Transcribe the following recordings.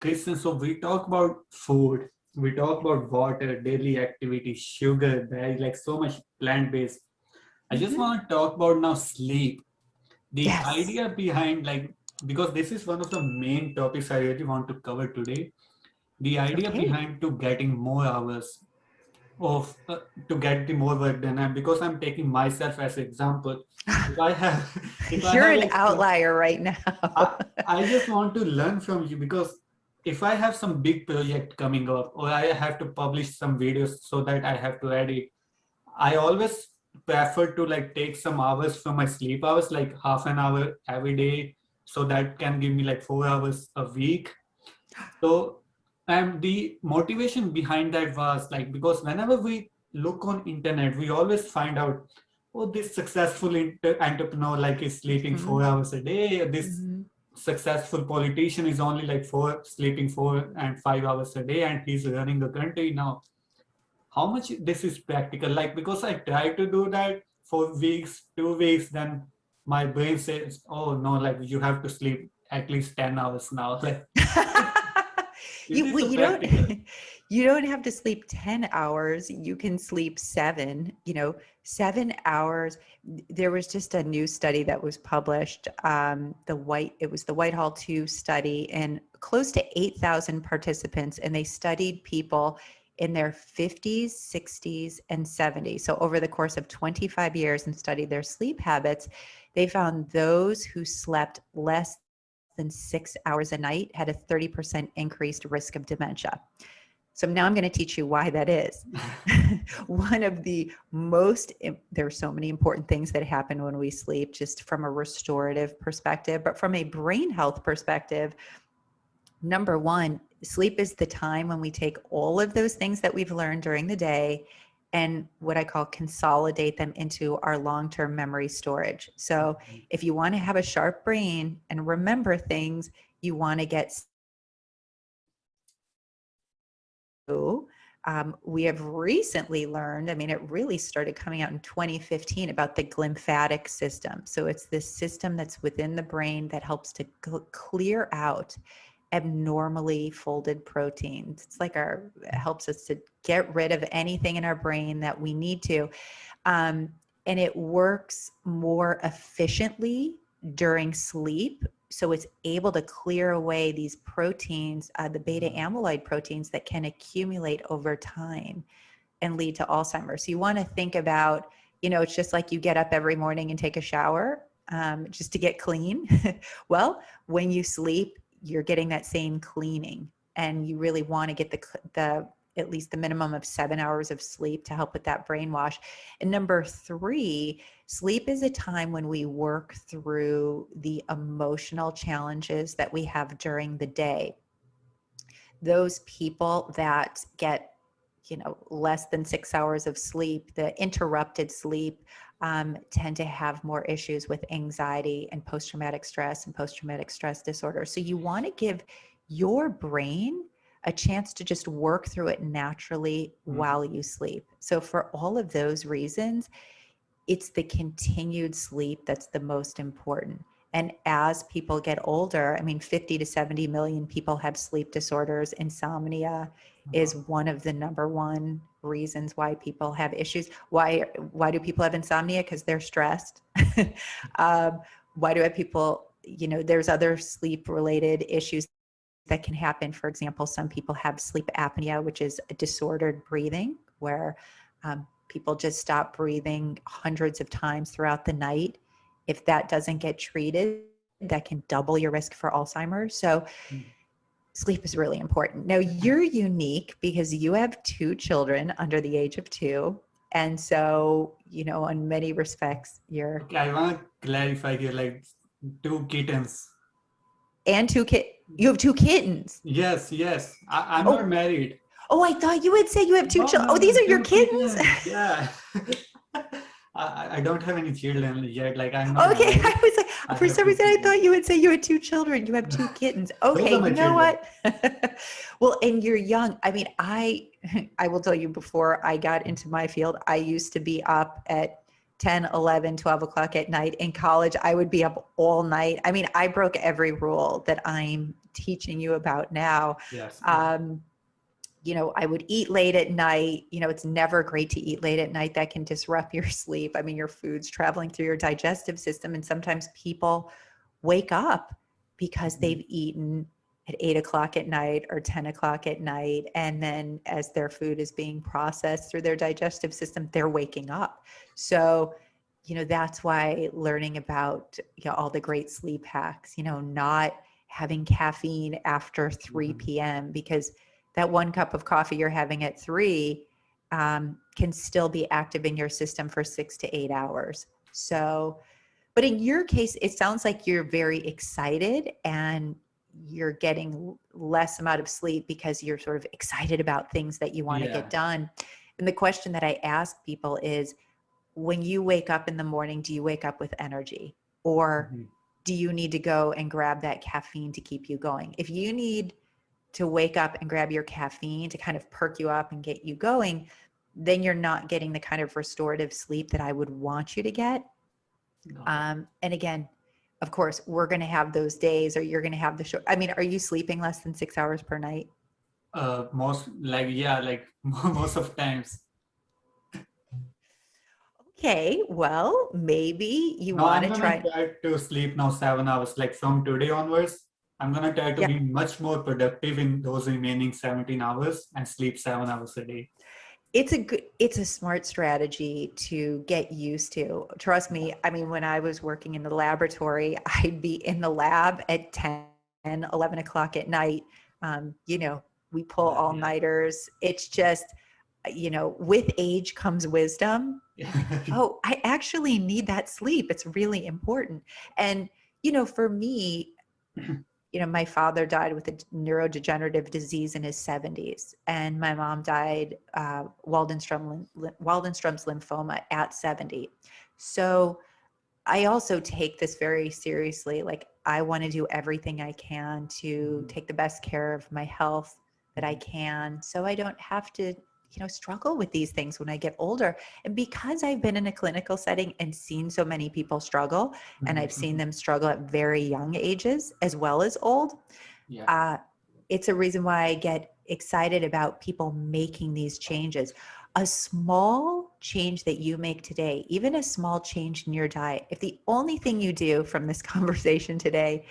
Kristen, so we talk about food, we talk about water, daily activity, sugar, there is like so much plant-based. I just Hmm. want to talk about now sleep. The Yes. idea behind like, because this is one of the main topics I really want to cover today. The idea Okay. behind to getting more hours of to get the more work done, and because I'm taking myself as example, if I have if I You're have an like outlier right now. I, I just want to learn from you, because if I have some big project coming up or I have to publish some videos so that I have to edit, I always prefer to like take some hours from my sleep hours, like half an hour every day, so that can give me like 4 hours a week. So, and the motivation behind that was like, because whenever we look on internet, we always find out, oh, this successful entrepreneur like is sleeping Hmm. 4 hours a day. This Hmm. successful politician is only like sleeping 4 and 5 hours a day, and he's running the country now. How much this is practical? Like, because I try to do that for weeks, 2 weeks, then my brain says, oh no, like you have to sleep at least 10 hours now. Like, is you this well, a you don't practical? you don't have to sleep 10 hours. You can sleep 7, 7 hours. There was just a new study that was published. It was the Whitehall 2 study, and close to 8,000 participants, and they studied people in their 50s, 60s, and 70s. So over the course of 25 years and studied their sleep habits, they found those who slept less than 6 hours a night had a 30% increased risk of dementia. So now I'm going to teach you why that is. One of the there are so many important things that happen when we sleep, just from a restorative perspective, but from a brain health perspective, number one, sleep is the time when we take all of those things that we've learned during the day and what I call consolidate them into our long-term memory storage. So if you want to have a sharp brain and remember things, you want to get we have recently learned, I mean, it really started coming out in 2015 about the glymphatic system. So it's this system that's within the brain that helps to clear out abnormally folded proteins. It's like it helps us to get rid of anything in our brain that we need to. And it works more efficiently during sleep. So it's able to clear away these proteins, the beta amyloid proteins that can accumulate over time and lead to Alzheimer's. So you want to think about, it's just like you get up every morning and take a shower just to get clean. Well, when you sleep, you're getting that same cleaning, and you really want to get the at least the minimum of 7 hours of sleep to help with that brainwash. And number 3, sleep is a time when we work through the emotional challenges that we have during the day. Those people that get, less than 6 hours of sleep, the interrupted sleep, tend to have more issues with anxiety and post-traumatic stress and post-traumatic stress disorder. So you want to give your brain a chance to just work through it naturally while you sleep. So for all of those reasons, it's the continued sleep that's the most important. And as people get older, I mean, 50 to 70 million people have sleep disorders. Insomnia is one of the number one reasons why people have issues. Why do people have insomnia? Because they're stressed. Why do people, there's other sleep related issues that can happen. For example, some people have sleep apnea, which is disordered breathing, where people just stop breathing hundreds of times throughout the night. If that doesn't get treated, that can double your risk for Alzheimer's. So sleep is really important. Now, you're unique because you have 2 children under the age of 2. And so, in many respects, you're... Okay, I want to clarify here, like 2 kittens. And 2 kids. You have 2 kittens. Yes, yes. I'm not Oh, married. oh, I thought you would say you have 2 No, children. no, Oh, no, these are your two kittens. kittens. Yeah. I don't have any children yet. Like, I'm not Okay, married. I was like, I for have some two reason, I kittens. thought you would say you had 2 children. You have 2 kittens. Those Okay, are my you know children. what? Well, and you're young. I mean, I will tell you, before I got into my field, I used to be up at 10, 11, 12 o'clock at night. In college, I would be up all night. I mean, I broke every rule that I'm teaching you about now. Yes. I would eat late at night. It's never great to eat late at night. That can disrupt your sleep. I mean, your food's traveling through your digestive system. And sometimes people wake up because they've eaten at 8 o'clock at night or 10 o'clock at night. And then as their food is being processed through their digestive system, they're waking up. So, that's why learning about all the great sleep hacks, not having caffeine after 3 p.m. because that 1 cup of coffee you're having at 3 can still be active in your system for 6 to 8 hours. So, but in your case, it sounds like you're very excited and you're getting less amount of sleep because you're sort of excited about things that you want to get done. And the question that I ask people is, when you wake up in the morning, do you wake up with energy, or do you need to go and grab that caffeine to keep you going? If you need to wake up and grab your caffeine to kind of perk you up and get you going, then you're not getting the kind of restorative sleep that I would want you to get. And again, of course, we're going to have those days, or you're going to have the short. I mean, are you sleeping less than 6 hours per night? Most most of times. Okay, well, maybe you No, want I'm to gonna try. try to sleep now 7 hours. Like from today onwards, I'm gonna try to Yeah. be much more productive in those remaining 17 hours and sleep 7 hours a day. It's a smart strategy to get used to. Trust me. I mean, when I was working in the laboratory, I'd be in the lab at 10, 11 o'clock at night. We pull all-nighters. It's just, with age comes wisdom. Oh, I actually need that sleep. It's really important. And, for me, my father died with a neurodegenerative disease in his 70s, and my mom died Waldenstrom's lymphoma at 70. So I also take this very seriously. Like, I want to do everything I can to take the best care of my health that I can, so I don't have to struggle with these things when I get older. And because I've been in a clinical setting and seen so many people struggle, and I've seen them struggle at very young ages as well as old, it's a reason why I get excited about people making these changes. A small change that you make today, even a small change in your diet, if the only thing you do from this conversation today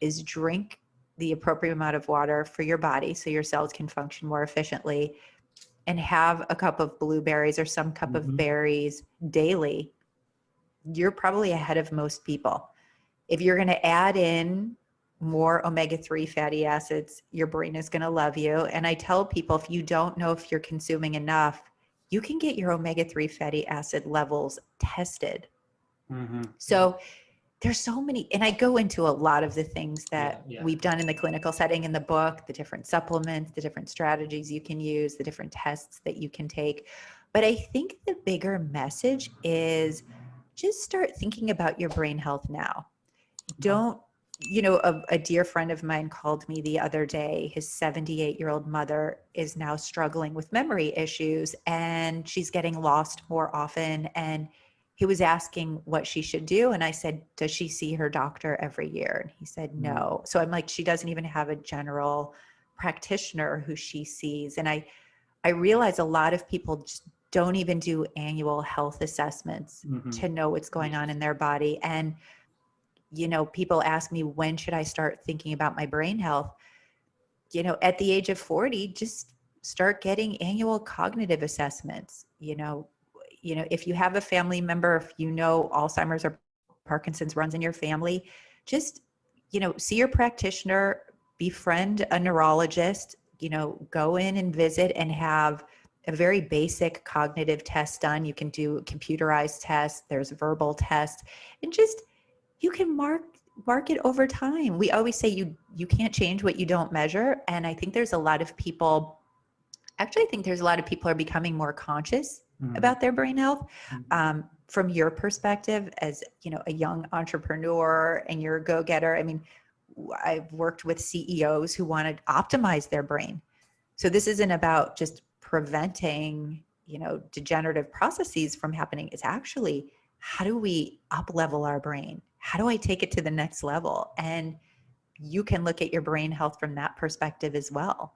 is drink the appropriate amount of water for your body so your cells can function more efficiently, and have a cup of blueberries or some cup of berries daily, you're probably ahead of most people. If you're going to add in more omega-3 fatty acids, your brain is going to love you. And I tell people, if you don't know if you're consuming enough, you can get your omega-3 fatty acid levels tested. So there's so many, and I go into a lot of the things that we've done in the clinical setting in the book, the different supplements, the different strategies you can use, the different tests that you can take. But I think the bigger message is just start thinking about your brain health now. Don't, a dear friend of mine called me the other day. His 78-year-old mother is now struggling with memory issues, and she's getting lost more often. And he was asking what she should do. And I said, does she see her doctor every year? And he said, no. So I'm like, she doesn't even have a general practitioner who she sees. And I realize a lot of people just don't even do annual health assessments to know what's going on in their body. And, people ask me, when should I start thinking about my brain health? At the age of 40, just start getting annual cognitive assessments. If you have a family member, if Alzheimer's or Parkinson's runs in your family, just, see your practitioner, befriend a neurologist, go in and visit and have a very basic cognitive test done. You can do computerized tests, there's verbal tests, and just, you can mark it over time. We always say you can't change what you don't measure. And I think there's a lot of people, are becoming more conscious about their brain health. From your perspective as, a young entrepreneur, and you're a go-getter. I mean, I've worked with CEOs who want to optimize their brain. So this isn't about just preventing, degenerative processes from happening. It's actually, how do we up-level our brain? How do I take it to the next level? And you can look at your brain health from that perspective as well.